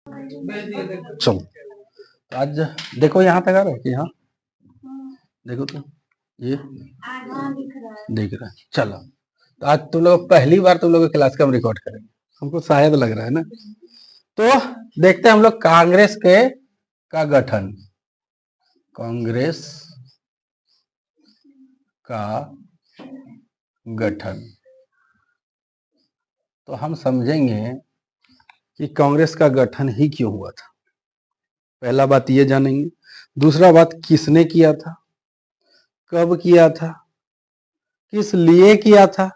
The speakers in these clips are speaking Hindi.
चलो तो आज देखो यहाँ तक आ रहा है कि हाँ देखो तो ये दिख रहा है। चलो तो आज तुम लोग पहली बार तुम लोग क्लास का हम रिकॉर्ड करेंगे, हमको शायद लग रहा है ना। तो देखते हैं हम लोग कांग्रेस के का गठन, कांग्रेस का गठन। तो हम समझेंगे कि कांग्रेस का गठन ही क्यों हुआ था। पहला बात ये जानेंगे, दूसरा बात किसने किया था, कब किया था, किस लिए किया था,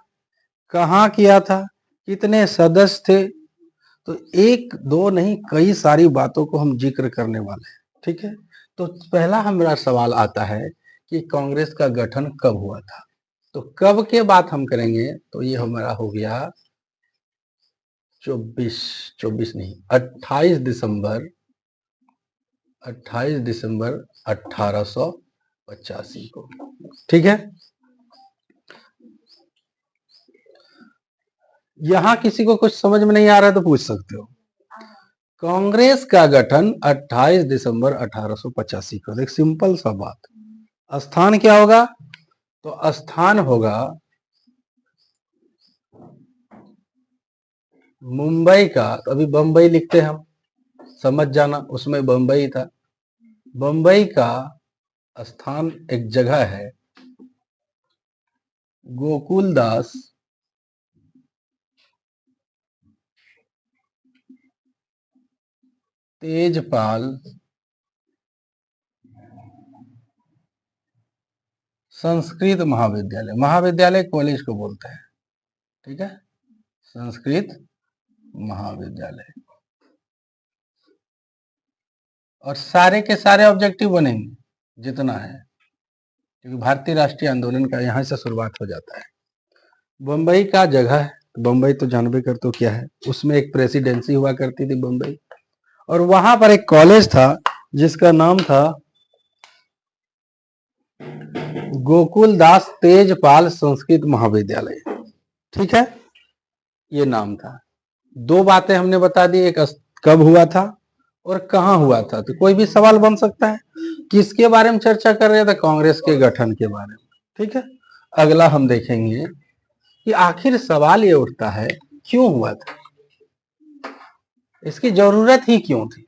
कहाँ किया था, कितने सदस्य थे। तो एक दो नहीं कई सारी बातों को हम जिक्र करने वाले हैं, ठीक है। तो पहला हमारा सवाल आता है कि कांग्रेस का गठन कब हुआ था। तो कब के बात हम करेंगे तो ये हमारा हो गया 24 नहीं 28 दिसंबर 1885 को, ठीक है। यहां किसी को कुछ समझ में नहीं आ रहा है तो पूछ सकते हो। कांग्रेस का गठन 28 दिसंबर 1885 को। देख सिंपल सा बात, स्थान क्या होगा तो स्थान होगा मुंबई का। तो अभी बंबई लिखते हैं हम, समझ जाना, उसमें बंबई था। बंबई का स्थान एक जगह है गोकुलदास तेजपाल संस्कृत महाविद्यालय, महाविद्यालय कॉलेज को बोलते हैं, ठीक है, संस्कृत महाविद्यालय। और सारे के सारे ऑब्जेक्टिव बनेंगे जितना है, क्योंकि भारतीय राष्ट्रीय आंदोलन का यहां से शुरुआत हो जाता है। बंबई का जगह है, बंबई तो जानबे करते हो क्या है, उसमें एक प्रेसिडेंसी हुआ करती थी बंबई, और वहां पर एक कॉलेज था जिसका नाम था गोकुलदास तेजपाल संस्कृत महाविद्यालय, ठीक है, ये नाम था। दो बातें हमने बता दी, एक कब हुआ था और कहां हुआ था। तो कोई भी सवाल बन सकता है। किसके बारे में चर्चा कर रहे थे, कांग्रेस के गठन के बारे में, ठीक है। अगला हम देखेंगे कि आखिर सवाल ये उठता है क्यों हुआ था, इसकी जरूरत ही क्यों थी,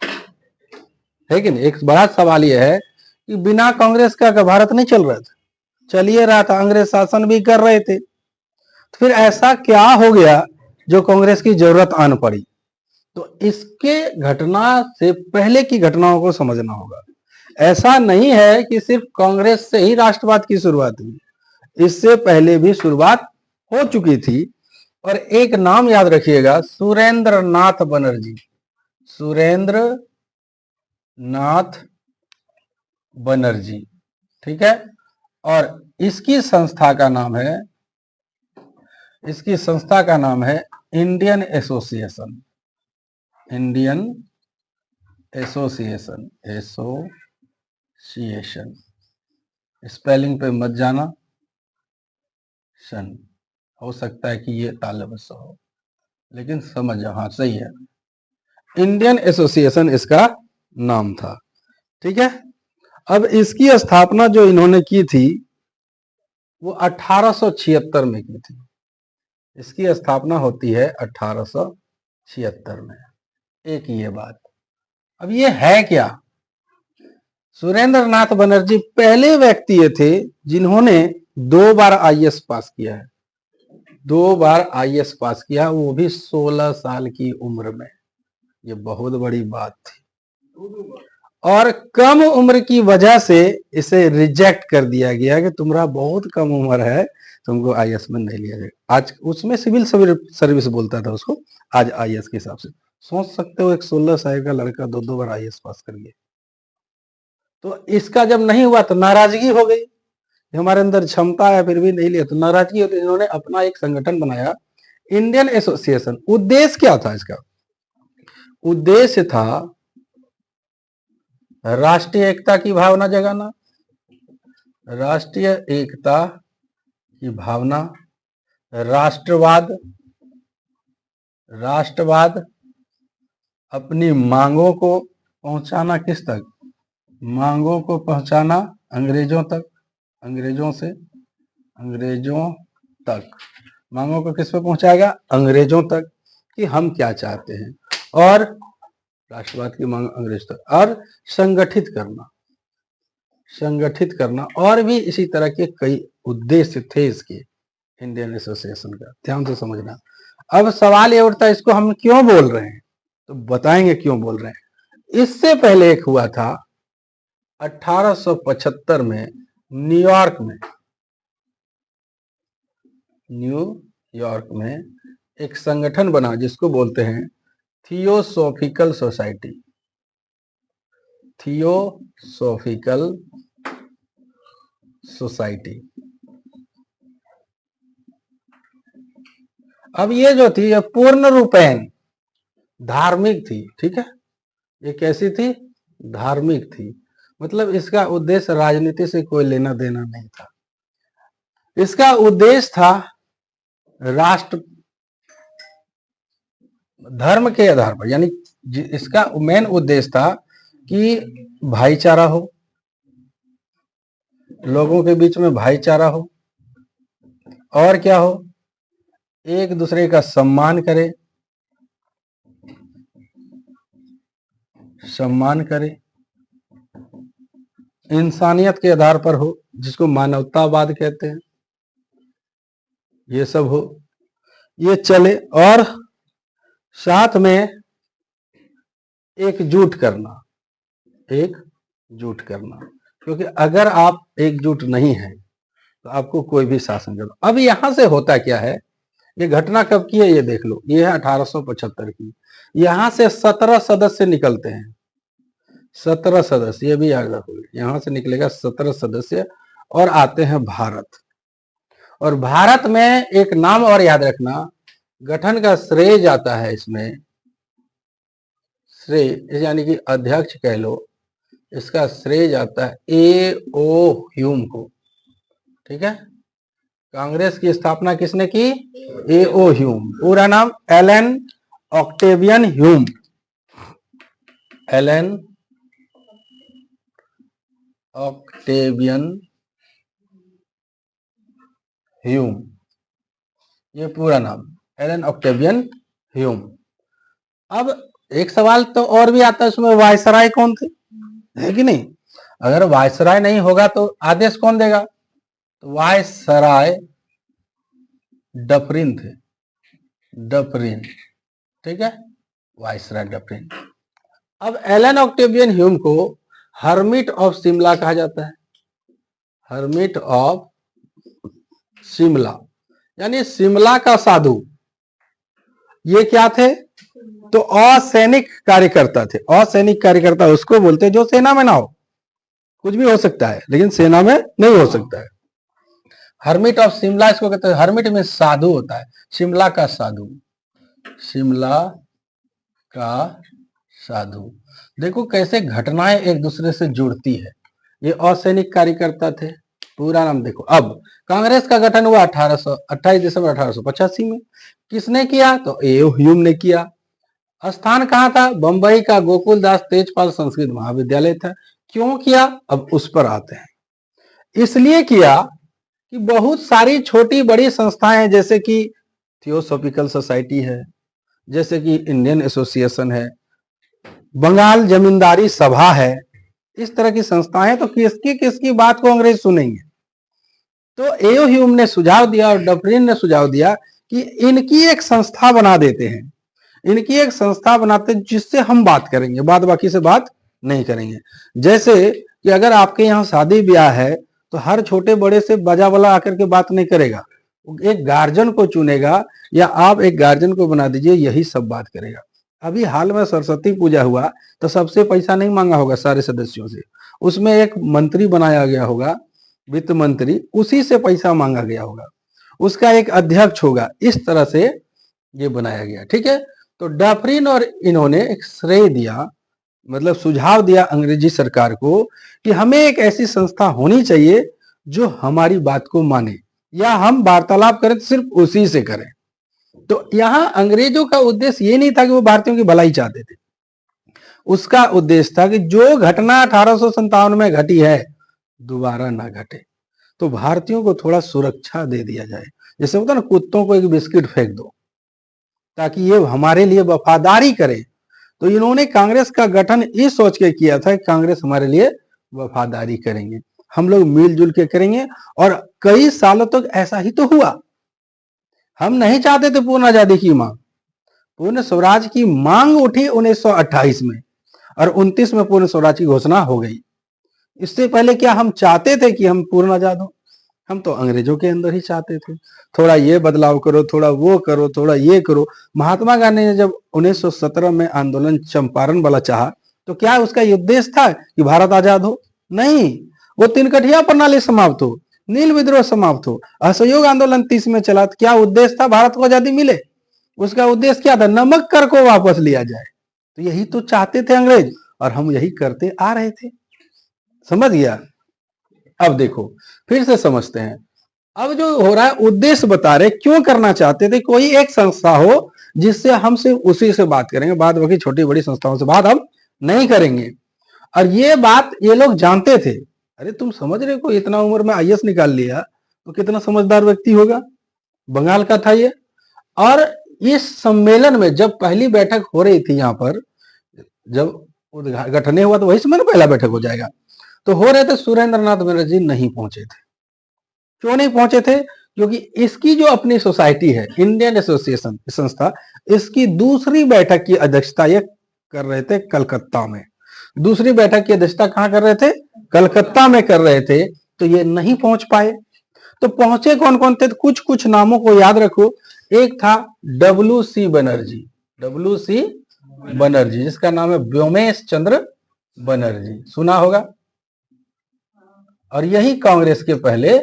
है कि नहीं। एक बड़ा सवाल यह है कि बिना कांग्रेस का भारत नहीं चल रहा था, चलिए रहा था, अंग्रेज शासन भी कर रहे थे, तो फिर ऐसा क्या हो गया जो कांग्रेस की जरूरत आन पड़ी। तो इसके घटना से पहले की घटनाओं को समझना होगा। ऐसा नहीं है कि सिर्फ कांग्रेस से ही राष्ट्रवाद की शुरुआत हुई, इससे पहले भी शुरुआत हो चुकी थी। और एक नाम याद रखिएगा, सुरेंद्र नाथ बनर्जी, सुरेंद्र नाथ बनर्जी, ठीक है। और इसकी संस्था का नाम है, इसकी संस्था का नाम है Indian association, Indian association, association, spelling पे मत जाना, शन हो सकता है कि ये तालबस हो, लेकिन समझ जाओ, हाँ सही है, इंडियन एसोसिएशन इसका नाम था, ठीक है। अब इसकी स्थापना जो इन्होंने की थी वो 1876 में की थी। इसकी स्थापना होती है 1876 में। एक ये बात। अब ये है क्या, सुरेंद्र नाथ बनर्जी पहले व्यक्ति ये थे जिन्होंने 2 बार आईएएस पास किया है, 2 बार आईएएस पास किया, वो भी 16 साल की उम्र में। ये बहुत बड़ी बात थी, और कम उम्र की वजह से इसे रिजेक्ट कर दिया गया कि तुम्हारा बहुत कम उम्र है, तुमको आईएएस में नहीं लिया जाएगा। आज उसमें सिविल सर्विस बोलता था उसको, आज आईएएस के हिसाब से। सोच सकते हो एक 16 साल का लड़का 2 बार आईएएस पास कर गया। तो इसका जब नहीं हुआ तो नाराजगी हो गई, हमारे अंदर क्षमता है फिर भी नहीं लिया, तो नाराजगी होती। इन्होंने अपना एक संगठन बनाया, इंडियन एसोसिएशन। उद्देश्य क्या था इसका, उद्देश्य था राष्ट्रीय एकता की भावना जगाना, राष्ट्रीय एकता की भावना, राष्ट्रवाद, राष्ट्रवाद अपनी मांगों को पहुंचाना किस तक, मांगों को पहुंचाना अंग्रेजों तक, अंग्रेजों से, अंग्रेजों तक, मांगों को किस पे पहुंचाएगा, अंग्रेजों तक, कि हम क्या चाहते हैं, और राष्ट्रवाद की मांग अंग्रेज तक, और संगठित करना, संगठित करना, और भी इसी तरह के कई उद्देश्य थे इसके इंडियन एसोसिएशन का, ध्यान से समझना। अब सवाल ये उठता है इसको हम क्यों बोल रहे हैं, तो बताएंगे क्यों बोल रहे हैं। इससे पहले एक हुआ था 1875 में न्यूयॉर्क में, न्यूयॉर्क में एक संगठन बना जिसको बोलते हैं थियोसॉफिकल सोसाइटी, थियोसॉफिकल सोसाइटी। अब ये जो थी ये पूर्ण रूपेण धार्मिक थी, ठीक है, ये कैसी थी, धार्मिक थी, मतलब इसका उद्देश्य राजनीति से कोई लेना देना नहीं था, इसका उद्देश्य था राष्ट्र धर्म के आधार पर, यानी इसका मेन उद्देश्य था कि भाईचारा हो, लोगों के बीच में भाईचारा हो, और क्या हो, एक दूसरे का सम्मान करे, सम्मान करे, इंसानियत के आधार पर हो, जिसको मानवतावाद कहते हैं, ये सब हो, ये चले, और साथ में एकजुट करना, एकजुट करना, क्योंकि अगर आप एकजुट नहीं हैं तो आपको कोई भी शासन कर। अब यहां से होता क्या है, ये घटना कब की है ये देख लो, ये है 1875 की, यहां से 17 सदस्य निकलते हैं, 17 सदस्य, ये भी याद रखो, यहां से निकलेगा 17 सदस्य, और आते हैं भारत, और भारत में एक नाम और याद रखना, गठन का श्रेय जाता है इसमें, श्रेय यानी कि अध्यक्ष कह लो, इसका श्रेय जाता है ए.ओ. ह्यूम को, ठीक है। कांग्रेस की स्थापना किसने की, ए.ओ. ह्यूम, पूरा नाम Allan Octavian Hume, Allan Octavian Hume, ये पूरा नाम एलन ऑक्टेवियन ह्यूम। अब एक सवाल तो और भी आता है उसमें, वायसराय कौन थे, है कि नहीं, अगर वायसराय नहीं होगा तो आदेश कौन देगा, तो वायसराय डफरिन थे, डफरिन, ठीक है, वायसराय डफरिन। अब एलन ऑक्टेवियन ह्यूम को हर्मिट ऑफ शिमला कहा जाता है, हर्मिट ऑफ शिमला, यानी शिमला का साधु, ये क्या थे, तो असैनिक कार्यकर्ता थे, असैनिक कार्यकर्ता उसको बोलते हैं जो सेना में ना हो, कुछ भी हो सकता है लेकिन सेना में नहीं हो सकता है। हर्मिट ऑफ शिमला इसको कहते हैं, हर्मिट में साधु होता है, शिमला का साधु, शिमला का साधु। देखो कैसे घटनाएं एक दूसरे से जुड़ती है, ये असैनिक कार्यकर्ता थे, पूरा नाम देखो। अब कांग्रेस का गठन हुआ 28 दिसंबर 1885 में, किसने किया, तो ए.ओ. ह्यूम ने किया। स्थान कहाँ था, बंबई का गोकुल दास तेजपाल संस्कृत महाविद्यालय था। क्यों किया, अब उस पर आते हैं। इसलिए किया कि बहुत सारी छोटी बड़ी संस्थाएं हैं, जैसे कि थियोसॉफिकल सोसाइटी है, जैसे कि इंडियन एसोसिएशन है, बंगाल जमींदारी सभा है, इस तरह की संस्थाएं, तो किसकी किसकी बात को अंग्रेज सुनेंगे। तो ए.ओ. ह्यूम ने सुझाव दिया और डफरिन ने सुझाव दिया कि इनकी एक संस्था बना देते हैं, इनकी एक संस्था बनाते हैं जिससे हम बात करेंगे, बाद बाकी से बात नहीं करेंगे। जैसे कि अगर आपके यहाँ शादी ब्याह है तो हर छोटे बड़े से बजा वाला आकर के बात नहीं करेगा, एक गार्जियन को चुनेगा, या आप एक गार्जियन को बना दीजिए, यही सब बात करेगा। अभी हाल में सरस्वती पूजा हुआ तो सबसे पैसा नहीं मांगा होगा सारे सदस्यों से, उसमें एक मंत्री बनाया गया होगा, वित्त मंत्री, उसी से पैसा मांगा गया होगा, उसका एक अध्यक्ष होगा, इस तरह से ये बनाया गया, ठीक है। तो डफरिन और इन्होंने एक श्रेय दिया, मतलब सुझाव दिया अंग्रेजी सरकार को कि हमें एक ऐसी संस्था होनी चाहिए जो हमारी बात को माने, या हम वार्तालाप करें तो सिर्फ उसी से करें। तो यहाँ अंग्रेजों का उद्देश्य ये नहीं था कि वो भारतीयों की भलाई चाहते थे, उसका उद्देश्य था कि जो घटना 1857 में घटी है दोबारा ना घटे, तो भारतीयों को थोड़ा सुरक्षा दे दिया जाए। जैसे होता ना, कुत्तों को एक बिस्किट फेंक दो ताकि ये हमारे लिए वफादारी करे। तो इन्होंने कांग्रेस का गठन इस सोच के किया था कि कांग्रेस हमारे लिए वफादारी करेंगे, हम लोग मिलजुल के करेंगे। और कई सालों तक ऐसा ही तो हुआ। हम नहीं चाहते थे पूर्ण आजादी की मांग, पूर्ण स्वराज की मांग उठी 1928 में और 29 में पूर्ण स्वराज की घोषणा हो गई। इससे पहले क्या हम चाहते थे कि हम पूर्ण आजाद हो? हम तो अंग्रेजों के अंदर ही चाहते थे, थोड़ा ये बदलाव करो, थोड़ा वो करो, थोड़ा ये करो। महात्मा गांधी ने जब 1917 में आंदोलन चंपारण वाला चाहा, तो क्या उसका उद्देश्य था कि भारत आजाद हो? नहीं, वो तिनकठिया प्रणाली समाप्त हो, नील विद्रोह समाप्त हो, असहयोग आंदोलन 30 में चला। तो क्या उद्देश्य था? भारत को आजादी मिले। उसका उद्देश्य क्या था? नमक कर को वापस लिया जाए। तो यही तो चाहते थे अंग्रेज, और हम यही करते आ रहे थे। समझ गया? अब देखो, फिर से समझते हैं। अब जो हो रहा है, उद्देश्य बता रहे, क्यों करना चाहते थे। कोई एक संस्था हो जिससे हम सिर्फ उसी से बात करेंगे, बाद बाकी छोटी बड़ी संस्थाओं से बात हम नहीं करेंगे। और ये बात ये लोग जानते थे। अरे तुम समझ रहे हो, इतना उम्र में आईएएस निकाल लिया तो कितना समझदार व्यक्ति होगा। बंगाल का था ये। और इस सम्मेलन में जब पहली बैठक हो रही थी, यहाँ पर जब गठन हुआ, तो वही समय पहला बैठक हो जाएगा, तो हो रहे थे। सुरेंद्र नाथ बनर्जी नहीं पहुंचे थे। क्यों नहीं पहुंचे थे? क्योंकि इसकी जो अपनी सोसाइटी है, इंडियन एसोसिएशन संस्था, इसकी दूसरी बैठक की अध्यक्षता ये कर रहे थे कलकत्ता में। दूसरी बैठक की अध्यक्षता कहां कर रहे थे? कलकत्ता में कर रहे थे। तो ये नहीं पहुंच पाए। तो पहुंचे कौन कौन थे? तो कुछ कुछ नामों को याद रखो। एक था WC बनर्जी, WC बनर्जी, जिसका नाम है व्योमेश चंद्र बनर्जी, सुना होगा। और यही कांग्रेस के पहले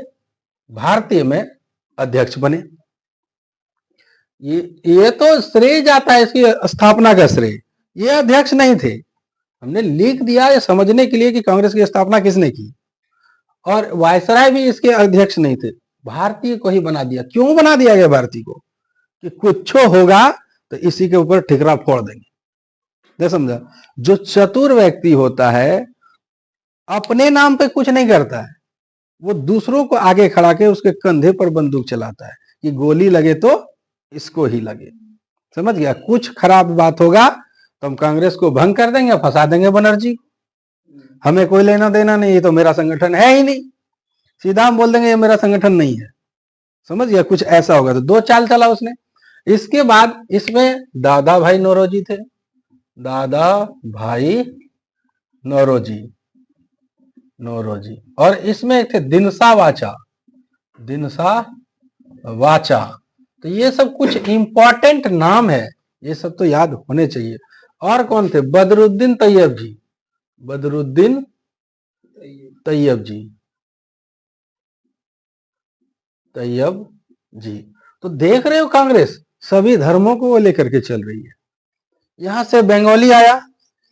भारतीय में अध्यक्ष बने। ये तो श्रेय जाता है, इसकी स्थापना का श्रेय। ये अध्यक्ष नहीं थे, हमने लिख दिया ये समझने के लिए कि कांग्रेस की स्थापना किसने की। और वायसराय भी इसके अध्यक्ष नहीं थे, भारतीय को ही बना दिया। क्यों बना दिया गया भारतीय को? कि कुछ होगा तो इसी के ऊपर ठिकरा फोड़ देंगे। नहीं समझा? जो चतुर व्यक्ति होता है अपने नाम पे कुछ नहीं करता है, वो दूसरों को आगे खड़ा के उसके कंधे पर बंदूक चलाता है कि गोली लगे तो इसको ही लगे। समझ गया? कुछ खराब बात होगा तो हम कांग्रेस को भंग कर देंगे, फंसा देंगे बनर्जी। हमें कोई लेना देना नहीं, ये तो मेरा संगठन है ही नहीं। सीधा हम बोल देंगे ये मेरा संगठन नहीं है। समझ गया? कुछ ऐसा होगा। तो दो चाल चला उसने। इसके बाद इसमें दादा भाई नौरोजी थे, दादा भाई नौरोजी, और इसमें एक थे दिनसा वाचा, दिनसा वाचा। तो ये सब कुछ इंपॉर्टेंट नाम है, ये सब तो याद होने चाहिए। और कौन थे? बदरुद्दीन तैयब जी, बदरुद्दीन तैयब जी, तैयब जी। तो देख रहे हो, कांग्रेस सभी धर्मों को लेकर के चल रही है। यहां से बंगाली आया,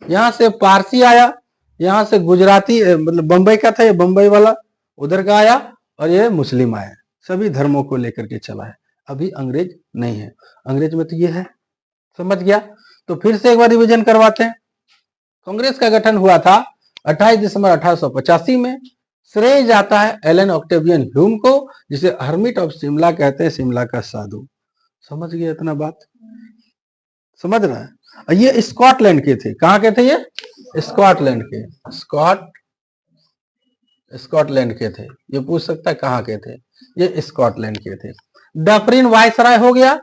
यहां से पारसी आया, यहां से गुजराती, मतलब बंबई का था ये, बंबई वाला उधर का आया, और ये मुस्लिम आया। सभी धर्मों को लेकर के चला है। अभी अंग्रेज नहीं है, अंग्रेज में तो ये है। समझ गया? तो फिर से एक बार रिवीजन करवाते हैं। कांग्रेस का गठन हुआ था 28 दिसंबर 1885 में। श्रेय जाता है एलन ऑक्टेवियन ह्यूम को, जिसे हर्मिट ऑफ शिमला कहते हैं, शिमला का साधु। समझ गया इतना बात? समझ रहा है? ये स्कॉटलैंड के थे। कहां के थे ये? स्कॉटलैंड के। स्कॉटलैंड के थे। ये पूछ सकता है कहां के थे? ये स्कॉटलैंड के थे। डफरिन वायसराय हो गया।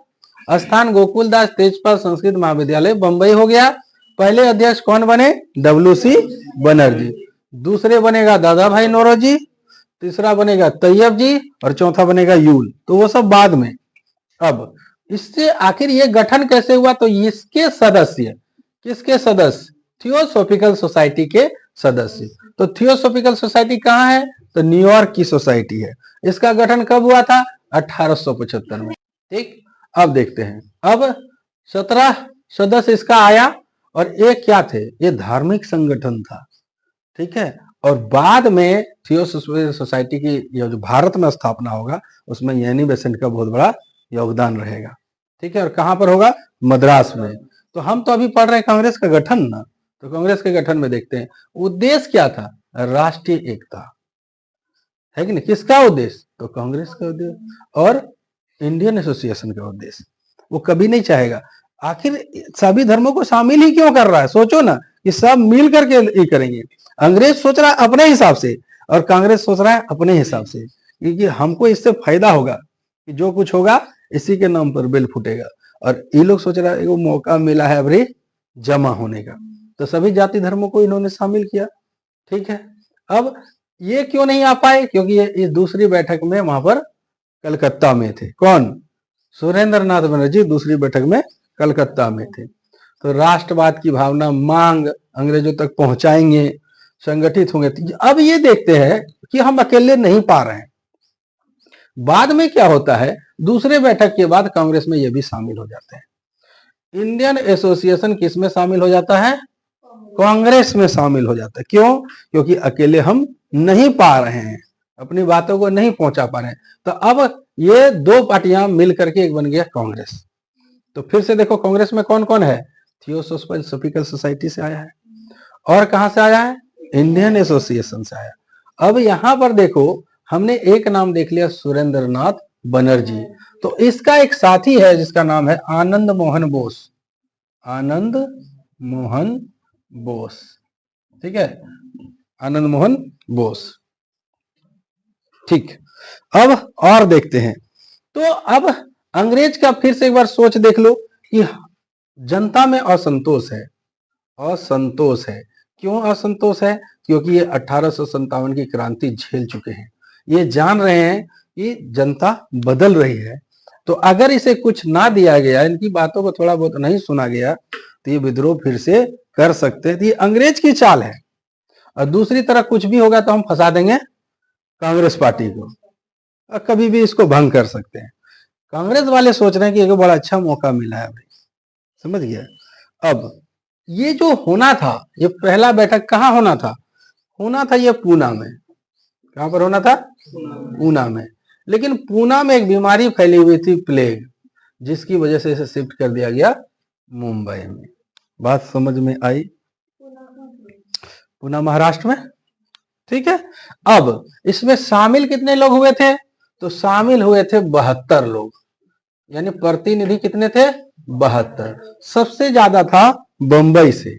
स्थान गोकुलदास तेजपाल संस्कृत महाविद्यालय बंबई हो गया। पहले अध्यक्ष कौन बने? WC बनर्जी। दूसरे बनेगा दादा भाई नौरोजी, तीसरा बनेगा तैयब जी, और चौथा बनेगा यूल। तो वो सब बाद में। अब इससे आखिर ये गठन कैसे हुआ? तो इसके सदस्य, किसके सदस्य? थियोसॉफिकल सोसाइटी के सदस्य। तो थियोसॉफिकल सोसाइटी कहां है? तो न्यूयॉर्क की सोसाइटी है। इसका गठन कब हुआ था? 1875 में। ठीक, अब देखते हैं। अब 17 सदस्य इसका आया, और एक क्या थे? ये धार्मिक संगठन था। ठीक है। और बाद में थियोसॉफिकल सोसाइटी की जो भारत में स्थापना होगा, उसमें एनी बेसेंट का बहुत बड़ा योगदान रहेगा। ठीक है। और कहां पर होगा? मद्रास में। तो हम तो अभी पढ़ रहे हैं कांग्रेस का गठन ना, तो कांग्रेस के गठन में देखते हैं उद्देश्य क्या था, राष्ट्रीय एकता, है कि नहीं, किसका उद्देश्य, तो कांग्रेस का उद्देश्य और इंडियन एसोसिएशन का उद्देश्य। वो कभी नहीं चाहेगा, आखिर सभी धर्मों को शामिल ही क्यों कर रहा है, सोचो ना कि सब मिल करके ये करेंगे। अंग्रेज सोच रहा है अपने हिसाब से और कांग्रेस सोच रहा है अपने हिसाब से, क्योंकि हमको इससे फायदा होगा कि जो कुछ होगा इसी के नाम पर बिल फूटेगा, और ये लोग सोच रहा है वो मौका मिला है अभी जमा होने का, तो सभी जाति धर्मों को इन्होंने शामिल किया। ठीक है, अब ये क्यों नहीं आ पाए, क्योंकि ये इस दूसरी बैठक में वहां पर कलकत्ता में थे, कौन, सुरेंद्र नाथ बनर्जी दूसरी बैठक में कलकत्ता में थे। तो राष्ट्रवाद की भावना, मांग अंग्रेजों तक पहुंचाएंगे, संगठित होंगे। अब ये देखते हैं कि हम अकेले नहीं पा रहे हैं। बाद में क्या होता है, दूसरे बैठक के बाद कांग्रेस में ये भी शामिल हो जाते हैं। इंडियन एसोसिएशन किस में शामिल हो जाता है, कांग्रेस में शामिल हो जाता है। क्यों, क्योंकि अकेले हम नहीं पा रहे हैं, अपनी बातों को नहीं पहुंचा पा रहे हैं। तो अब ये दो पार्टियां मिल करके एक बन गया कांग्रेस। तो फिर से देखो कांग्रेस में कौन कौन है, थियोसोफिकल सोसाइटी से आया है, और कहां से आया है, इंडियन एसोसिएशन से आया। अब यहां पर देखो हमने एक नाम देख लिया, सुरेंद्र नाथ बनर्जी, तो इसका एक साथी है जिसका नाम है आनंद मोहन बोस, आनंद मोहन बोस। ठीक है, आनंद मोहन बोस। ठीक, अब और देखते हैं। तो अब अंग्रेज का फिर से एक बार सोच देख लो कि जनता में असंतोष है, असंतोष है। क्यों असंतोष है, क्योंकि ये 1857 की क्रांति झेल चुके हैं, ये जान रहे हैं कि जनता बदल रही है, तो अगर इसे कुछ ना दिया गया, इनकी बातों को थोड़ा बहुत नहीं सुना गया, तो ये विद्रोह फिर से कर सकते हैं। तो ये अंग्रेज की चाल है। और दूसरी तरफ कुछ भी होगा तो हम फंसा देंगे कांग्रेस पार्टी को, और कभी भी इसको भंग कर सकते हैं। कांग्रेस वाले सोच रहे हैं कि एक बड़ा अच्छा मौका मिला है भाई, समझ गया। अब ये जो होना था, ये पहला बैठक कहाँ होना था, होना था ये पूना में। कहां पर होना था, पूना में। लेकिन पूना में एक बीमारी फैली हुई थी, प्लेग, जिसकी वजह से इसे शिफ्ट कर दिया गया मुंबई में। बात समझ में आई, पूना महाराष्ट्र में। ठीक है, अब इसमें शामिल कितने लोग हुए थे, तो शामिल हुए थे 72 लोग, यानी प्रतिनिधि कितने थे, 72। सबसे ज्यादा था बंबई से,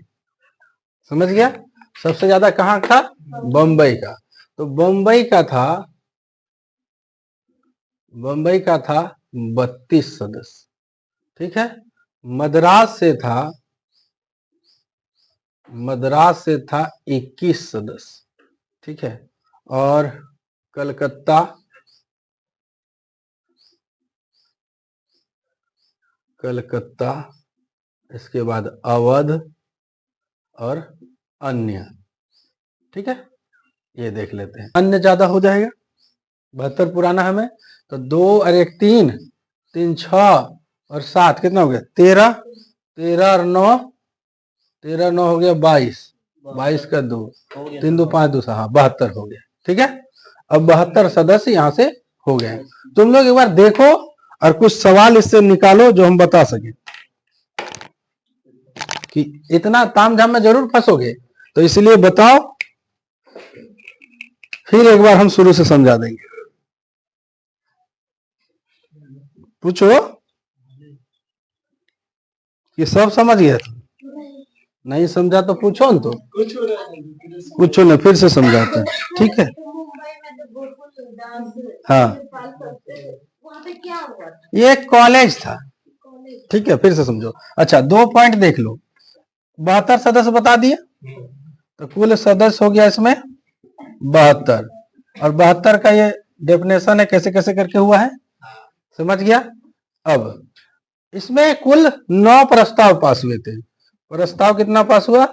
समझ गया, सबसे ज्यादा कहां था, बंबई का। तो बंबई का था 32 सदस्य। ठीक है, मद्रास से था 21 सदस्य। ठीक है, और कलकत्ता, इसके बाद अवध और अन्य। ठीक है, ये देख लेते हैं, अन्य ज्यादा हो जाएगा, 72 पुराना हमें, तो 2 और 1 3, 3 6 और 7 कितना हो गया, 13, 13 और 9, 13 9 हो गया 22, 22 का 2, 3 2 5 2 हाँ 72 हो गया। ठीक है, अब 72 सदस्य यहाँ से हो गए। तुम लोग एक बार देखो और कुछ सवाल इससे निकालो जो हम बता सके, कि इतना तामझाम में जरूर फंसोगे, तो इसलिए बताओ, फिर एक बार हम शुरू से समझा देंगे। पूछो, ये सब समझ गया था, नहीं समझा तो पूछो न, तो पूछो ना, फिर से समझाते हैं। ठीक है, हाँ, ये कॉलेज था। ठीक है, फिर से समझो। अच्छा, 2 पॉइंट देख लो, 72 सदस्य बता दिए, तो कुल सदस्य हो गया इसमें 72, और 72 का ये डेफिनेशन है, कैसे कैसे करके हुआ है, समझ गया। अब इसमें कुल 9 प्रस्ताव पास हुए थे। प्रस्ताव कितना पास हुआ,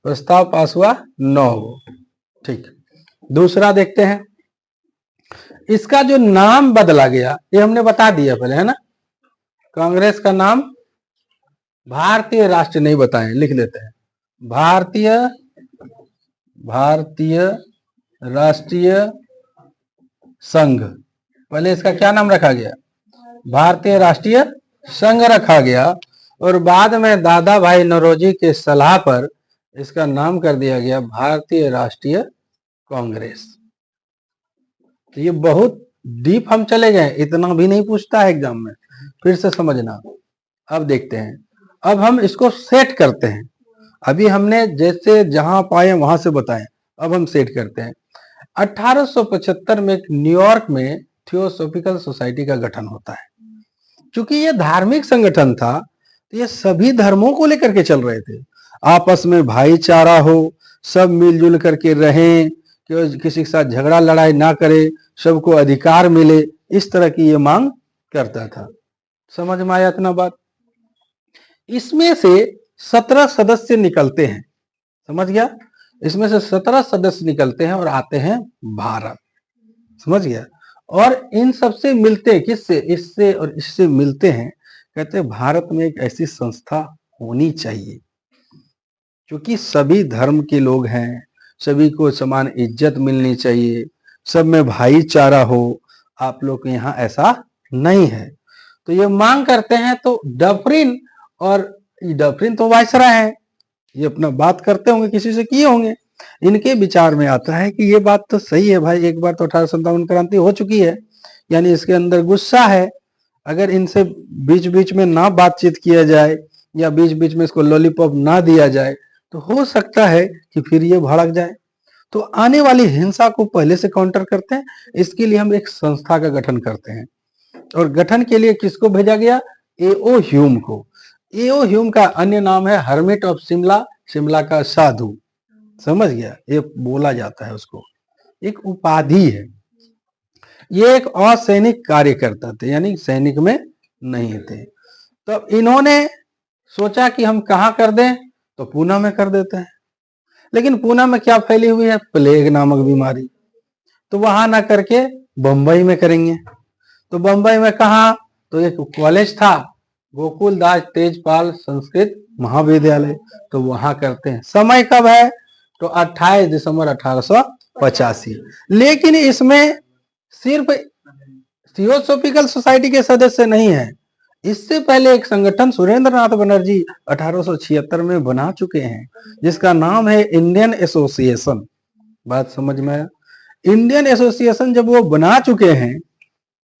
प्रस्ताव पास हुआ 9। ठीक, दूसरा देखते हैं, इसका जो नाम बदला गया, ये हमने बता दिया पहले, है ना। कांग्रेस का नाम भारतीय राष्ट्र नहीं बताएं, लिख देते हैं भारतीय राष्ट्रीय संघ। पहले इसका क्या नाम रखा गया, भारतीय राष्ट्रीय संघ रखा गया। और बाद में दादा भाई नौरोजी के सलाह पर इसका नाम कर दिया गया भारतीय राष्ट्रीय कांग्रेस। तो ये बहुत डीप हम चले गए, इतना भी नहीं पूछता है एग्जाम में, फिर से समझना। अब देखते हैं, अब हम इसको सेट करते हैं। अभी हमने जैसे जहां पाए वहां से बताएं, अब हम सेट करते हैं। 1875 में न्यूयॉर्क में थियोसॉफिकल सोसाइटी का गठन होता है। क्योंकि ये धार्मिक संगठन था, तो ये सभी धर्मों को लेकर के चल रहे थे, आपस में भाईचारा हो, सब मिलजुल करके रहें, किसी के साथ झगड़ा लड़ाई ना करे, सबको अधिकार मिले, इस तरह की ये मांग करता था। समझ में आया इतना बात? इसमें से 17 सदस्य निकलते हैं, समझ गया? इसमें से 17 सदस्य निकलते हैं और आते हैं भारत, समझ गया? और इन सबसे मिलते किससे? इससे और इससे मिलते हैं, कहते हैं भारत में एक ऐसी संस्था होनी चाहिए क्योंकि सभी धर्म के लोग हैं, सभी को समान इज्जत मिलनी चाहिए, सब में भाईचारा हो, आप लोग के यहाँ ऐसा नहीं है। तो ये मांग करते हैं। तो डफरिन, और डफरिन तो वायसराय है, ये अपना बात करते होंगे, किसी से किए होंगे, इनके विचार में आता है कि ये बात तो सही है भाई, एक बार तो 1857 क्रांति हो चुकी है, यानी इसके अंदर गुस्सा है, अगर इनसे बीच बीच में ना बातचीत किया जाए या बीच बीच में इसको लॉलीपॉप ना दिया जाए तो हो सकता है कि फिर ये भड़क जाए। तो आने वाली हिंसा को पहले से काउंटर करते हैं, इसके लिए हम एक संस्था का गठन करते हैं। और गठन के लिए किसको भेजा गया? एओ ह्यूम को। एओ ह्यूम का अन्य नाम है हर्मिट ऑफ शिमला, शिमला का साधु, समझ गया? ये बोला जाता है उसको, एक उपाधि है। ये एक असैनिक कार्यकर्ता थे, यानी सैनिक में नहीं थे। तो इन्होंने सोचा कि हम कहाँ कर दें, तो पूना में कर देते हैं। लेकिन पूना में क्या फैली हुई है? प्लेग नामक बीमारी। तो वहां ना करके बंबई में करेंगे। तो बंबई में कहा? तो एक कॉलेज था, गोकुल दास तेजपाल संस्कृत महाविद्यालय, तो वहां करते हैं। समय कब है? तो 28 दिसंबर 1885। लेकिन इसमें सिर्फ थियोसॉफिकल सोसाइटी के सदस्य नहीं है, इससे पहले एक संगठन सुरेंद्र नाथ बनर्जी 1876 में बना चुके हैं, जिसका नाम है इंडियन एसोसिएशन। बात समझ में आया? इंडियन एसोसिएशन जब वो बना चुके हैं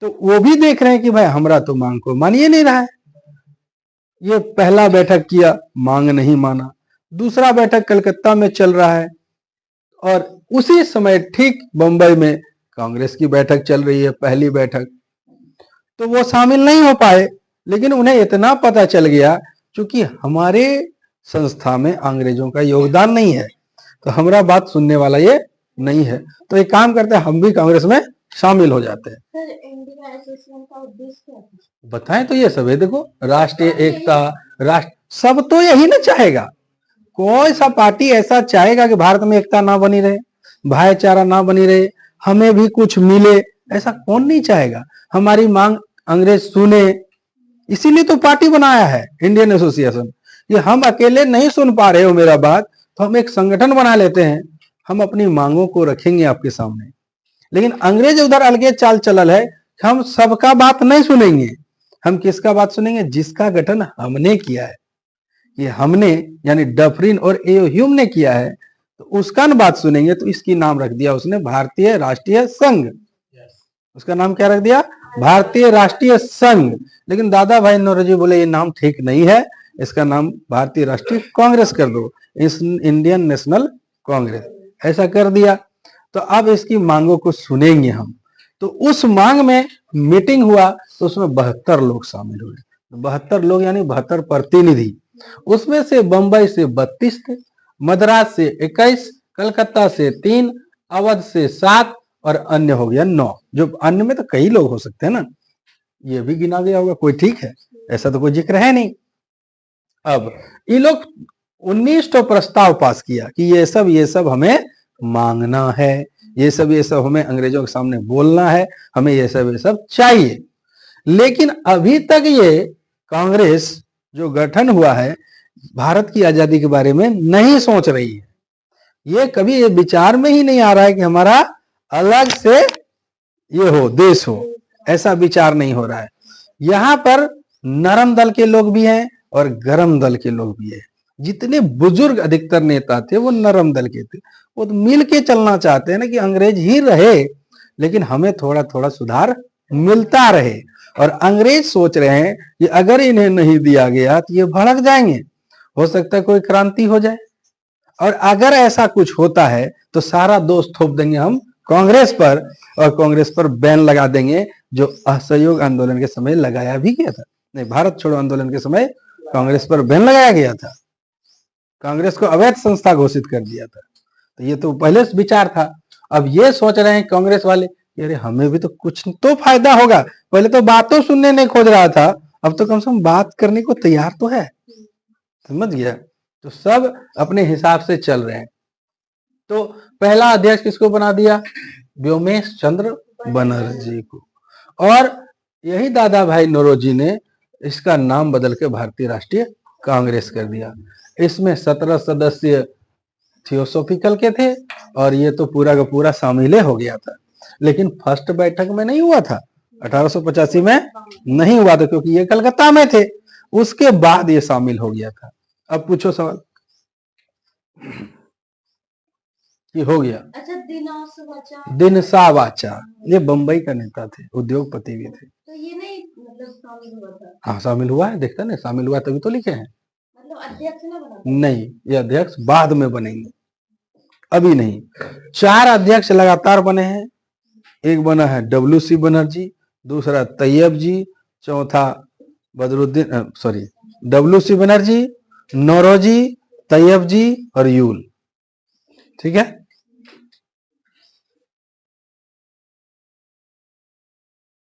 तो वो भी देख रहे हैं कि भाई हमारा तो मांग को मानिए नहीं रहा है। ये पहला बैठक किया, मांग नहीं माना। दूसरा बैठक कलकत्ता में चल रहा है, और उसी समय ठीक बंबई में कांग्रेस की बैठक चल रही है, पहली बैठक। तो वो शामिल नहीं हो पाए, लेकिन उन्हें इतना पता चल गया क्योंकि हमारे संस्था में अंग्रेजों का योगदान नहीं है, तो हमारा बात सुनने वाला ये नहीं है, तो एक काम करते हैं, हम भी कांग्रेस में शामिल हो जाते हैं। सर, इंडियन एसोसिएशन का उद्देश्य क्या था? बताएं तो ये सब है, देखो, राष्ट्रीय एकता, राष्ट्र, सब तो यही ना चाहेगा। कोई सा पार्टी ऐसा चाहेगा कि भारत में एकता ना बनी रहे, भाईचारा ना बनी रहे, हमें भी कुछ मिले, ऐसा कौन नहीं चाहेगा? हमारी मांग अंग्रेज सुने, इसीलिए तो पार्टी बनाया है इंडियन एसोसिएशन। ये हम अकेले नहीं सुन पा रहे हो मेरा बात, तो हम एक संगठन बना लेते हैं, हम अपनी मांगों को रखेंगे आपके सामने। लेकिन अंग्रेज उधर अलगे चाल चलल है, हम सबका बात नहीं सुनेंगे, हम किसका बात सुनेंगे? जिसका गठन हमने किया है, ये हमने यानी डफरिन और एओ ह्यूम ने किया है, तो उसका न बात सुनेंगे। तो इसकी नाम रख दिया उसने भारतीय राष्ट्रीय संघ। उसका नाम क्या रख दिया? भारतीय राष्ट्रीय संघ। लेकिन दादा भाई नौरोजी बोले ये नाम ठीक नहीं है, इसका नाम भारतीय राष्ट्रीय कांग्रेस कर दो, इंडियन नेशनल कांग्रेस, ऐसा कर दिया। तो अब इसकी मांगों को सुनेंगे हम। तो उस मांग में मीटिंग हुआ, तो उसमें 72 लोग शामिल हुए, 72 लोग यानी 72 प्रतिनिधि। उसमें से बंबई से 32 थे, मद्रास से 21, कलकत्ता से 3, अवध से 7 और अन्य हो गया 9। जो अन्य में तो कई लोग हो सकते हैं ना, ये भी गिना गया होगा कोई, ठीक है, ऐसा तो कोई जिक्र है नहीं। अब ये लोग 19 तो प्रस्ताव पास किया कि ये सब हमें मांगना है, ये सब हमें अंग्रेजों के सामने बोलना है, हमें ये सब चाहिए। लेकिन अभी तक ये कांग्रेस जो गठन हुआ है भारत की आजादी के बारे में नहीं सोच रही है। ये कभी ये विचार में ही नहीं आ रहा है कि हमारा अलग से ये हो, देश हो, ऐसा विचार नहीं हो रहा है। यहां पर नरम दल के लोग भी हैं और गरम दल के लोग भी है। जितने बुजुर्ग अधिकतर नेता थे वो नरम दल के थे, वो तो मिल के चलना चाहते हैं ना कि अंग्रेज ही रहे लेकिन हमें थोड़ा थोड़ा सुधार मिलता रहे। और अंग्रेज सोच रहे हैं कि अगर इन्हें नहीं दिया गया तो ये भड़क जाएंगे, हो सकता है कोई क्रांति हो जाए, और अगर ऐसा कुछ होता है तो सारा दोष थोप देंगे हम कांग्रेस पर, और कांग्रेस पर बैन लगा देंगे जो असहयोग आंदोलन के समय लगाया भी गया था। नहीं, भारत छोड़ो आंदोलन के समय कांग्रेस पर बैन लगाया गया था, कांग्रेस को अवैध संस्था घोषित कर दिया था। तो ये तो पहले से विचार था। अब ये सोच रहे हैं कांग्रेस वाले अरे हमें भी तो कुछ तो फायदा होगा, पहले तो बातों सुनने नहीं खोज रहा था, अब तो कम से कम बात करने को तैयार तो है, समझ गया। तो सब अपने हिसाब से चल रहे हैं। तो पहला अध्यक्ष किसको बना दिया? व्योमेश चंद्र बनर्जी को। और यही दादा भाई नौरोजी ने इसका नाम बदल के भारतीय राष्ट्रीय कांग्रेस कर दिया। इसमें 17 सदस्य थियोसॉफिकल के थे और ये तो पूरा का पूरा शामिल हो गया था, लेकिन फर्स्ट बैठक में नहीं हुआ था, 1885 में नहीं हुआ था क्योंकि ये कलकत्ता में थे, उसके बाद ये शामिल हो गया था। अब पूछो सवाल कि हो गया। अच्छा, दिनसा वाचा ये बंबई का नेता थे, उद्योगपति भी थे। तो ये नहीं मतलब शामिल हुआ था? हाँ शामिल हुआ है, देखता ना, शामिल हुआ तभी तो लिखे हैं। मतलब अध्यक्ष ना बना? नहीं, ये अध्यक्ष बाद में बनेंगे, अभी नहीं। 4 अध्यक्ष लगातार बने हैं। एक बना है WC बनर्जी, दूसरा तैयब जी, चौथा बदरुद्दीन WC बनर्जी, नौरोजी, तैयब जी और यूल, ठीक है।